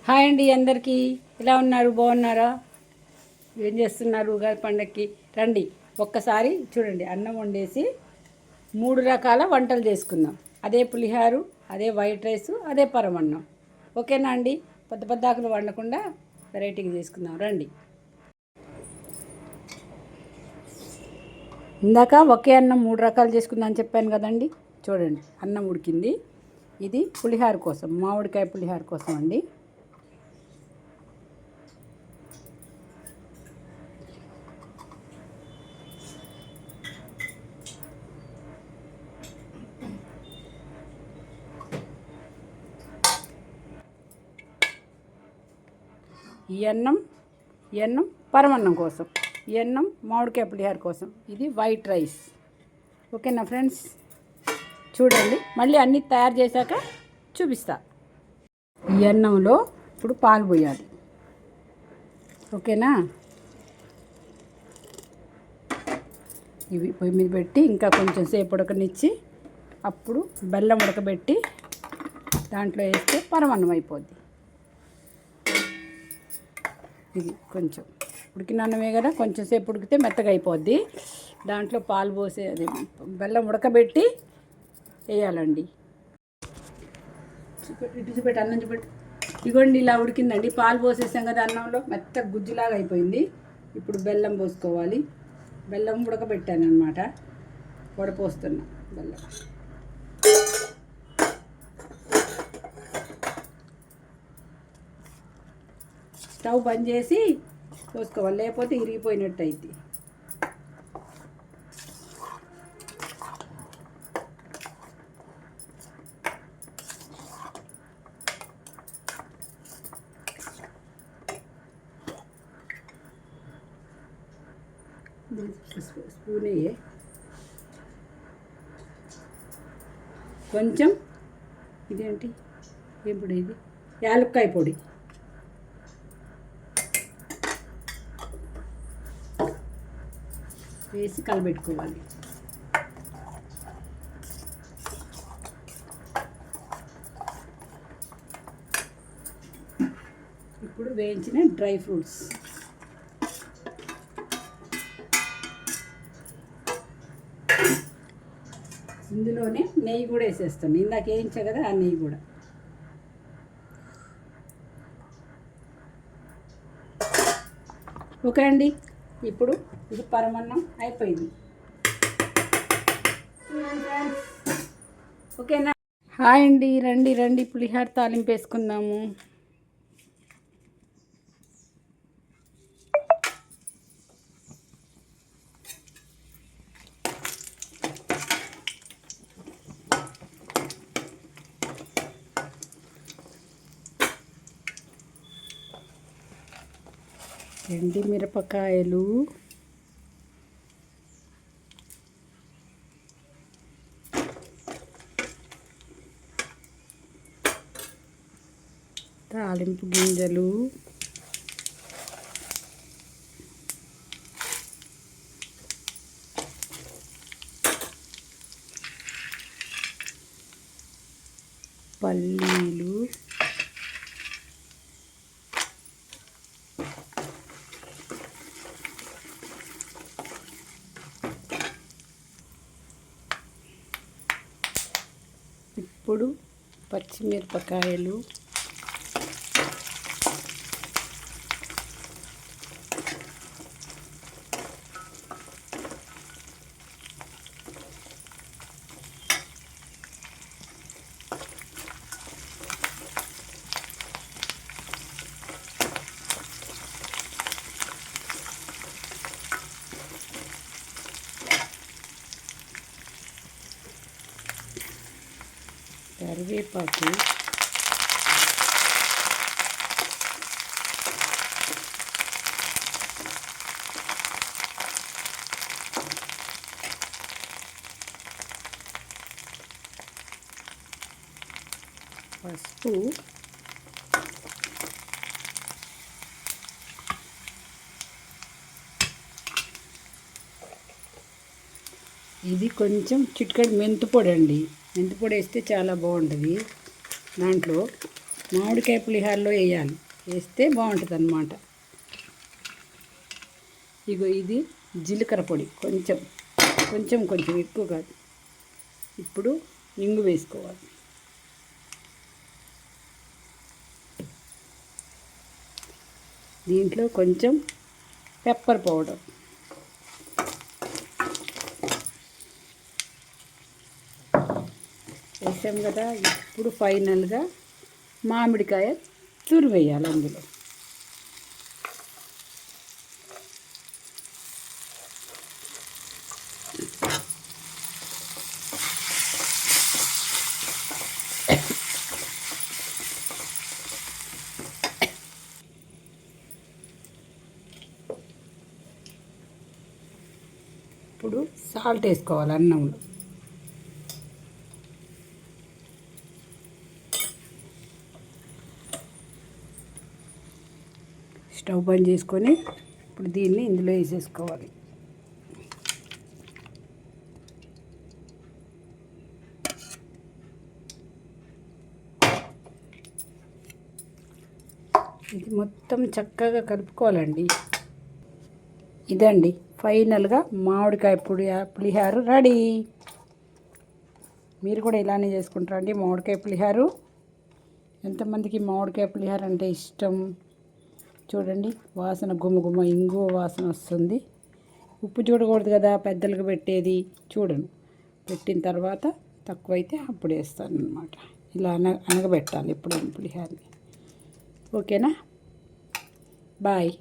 Hi అండి అందరికీ. ఎలా ఉన్నారు? బాగున్నారా? ఏం చేస్తున్నారు? ఉగాది పండగకి రండి. ఒక్కసారి చూడండి, అన్నం వండేసి 3 రకాల వంటలు చేసుకుందాం. అదే పులిహారు, అదే వైట్ రైస్, అదే పరమన్నం. ఓకేనా అండి? పెద్ద పెద్ద ఆకులు వండకుండా వెరైటీగా చేసుకుందాం రండి. ఇందాక ఒకే అన్నం 3 రకాలు చేసుకుందాం అని చెప్పాను కదండి. చూడండి, అన్నం ఉడికింది. ఇది పులిహార కోసం, మామిడికాయ పులిహార కోసం అండి. ఈ అన్నం పరమన్నం కోసం, ఈ అన్నం మామిడికాయ పులిహార కోసం. ఇది వైట్ రైస్. ఓకేనా ఫ్రెండ్స్? చూడండి, మళ్ళీ అన్నీ తయారు చేశాక చూపిస్తా. ఈ అన్నంలో ఇప్పుడు పాలు పోయాలి. ఓకేనా? ఇవి పొయ్యి మీద పెట్టి ఇంకా కొంచెం సేపు ఉడకనిచ్చి అప్పుడు బెల్లం ఉడకబెట్టి దాంట్లో వేస్తే పరమన్నం అయిపోద్ది. ఇది కొంచెం ఉడికిన అన్నమే కదా, కొంచెం సేపు ఉడికితే మెత్తగా అయిపోద్ది. దాంట్లో పాలు పోసే అది బెల్లం ఉడకబెట్టి వేయాలండి. ఇటు చూపెట్టి, అన్నం చూపెట్టి. ఇగోండి, ఇలా ఉడికిందండి. పాలు పోసేసాం కదా అన్నంలో, మెత్తగా గుజ్జులాగా అయిపోయింది. ఇప్పుడు బెల్లం పోసుకోవాలి. బెల్లం ఉడకబెట్టాను అనమాట, వడపోస్తున్నా బెల్లం. స్టవ్ బంద్ చేసి పోసుకోవాలి, లేకపోతే ఇరిగిపోయినట్టు అయింది. స్పూన్ కొంచెం, ఇదేంటి, ఏం పొడి ఇది? యాలక్కాయ పొడి. వేసి కలబెట్టుకోవాలి. ఇప్పుడు వేయించిన డ్రై ఫ్రూట్స్, ఇందులోనే నెయ్యి కూడా వేసేస్తాను. ఇందాక వేయించా కదా, ఆ నెయ్యి కూడా. ఓకే అండి, ఇప్పుడు ఇది పరమన్నం అయిపోయింది. ఓకేనా? హాయ్ అండి, రండి రండి, పులిహార తాలింపు వేసుకుందాము. ఎండి మిరపకాయలు, తాలింపు గింజలు, పల్లీలు, ఇప్పుడు పచ్చిమిరపకాయలు, కరివేపాకు, పసుపు, ఇది కొంచెం చిటికెడు మెంతిపొడి అండి. మెంతిపొడి వేస్తే చాలా బాగుంటుంది. దాంట్లో మామిడికాయ పులిహోరలో వేయాలి, వేస్తే బాగుంటుంది అన్నమాట. ఇగో ఇది జీలకర్ర పొడి, కొంచెం కొంచెం కొంచెం ఎక్కువ కాదు. ఇప్పుడు ఇంగు వేసుకోవాలి. దీంట్లో కొంచెం పెప్పర్ పౌడర్, వేసాం కదా. ఇప్పుడు ఫైనల్గా మామిడికాయ తురివేయాలి అందులో. ఇప్పుడు సాల్ట్ వేసుకోవాలి అన్నంలో. స్టవ్ బంద్ చేసుకొని ఇప్పుడు దీన్ని ఇందులో వేసేసుకోవాలి. ఇది మొత్తం చక్కగా కలుపుకోవాలండి. ఇదండి ఫైనల్గా మామిడికాయ పులిహోర రెడీ. మీరు కూడా ఇలానే చేసుకుంటారండి మామిడికాయ పులిహోర. ఎంతమందికి మామిడికాయ పులిహోర అంటే ఇష్టం? చూడండి వాసన గుమగుమ ఇంగువ వాసన వస్తుంది. ఉప్పు చూడకూడదు కదా పెద్దలకు పెట్టేది. చూడను, పెట్టిన తర్వాత తక్కువైతే అప్పుడు వేస్తాను అన్నమాట. ఇలా అనగబెట్టాలి ఇప్పుడు పులిహోరని. ఓకేనా? బాయ్.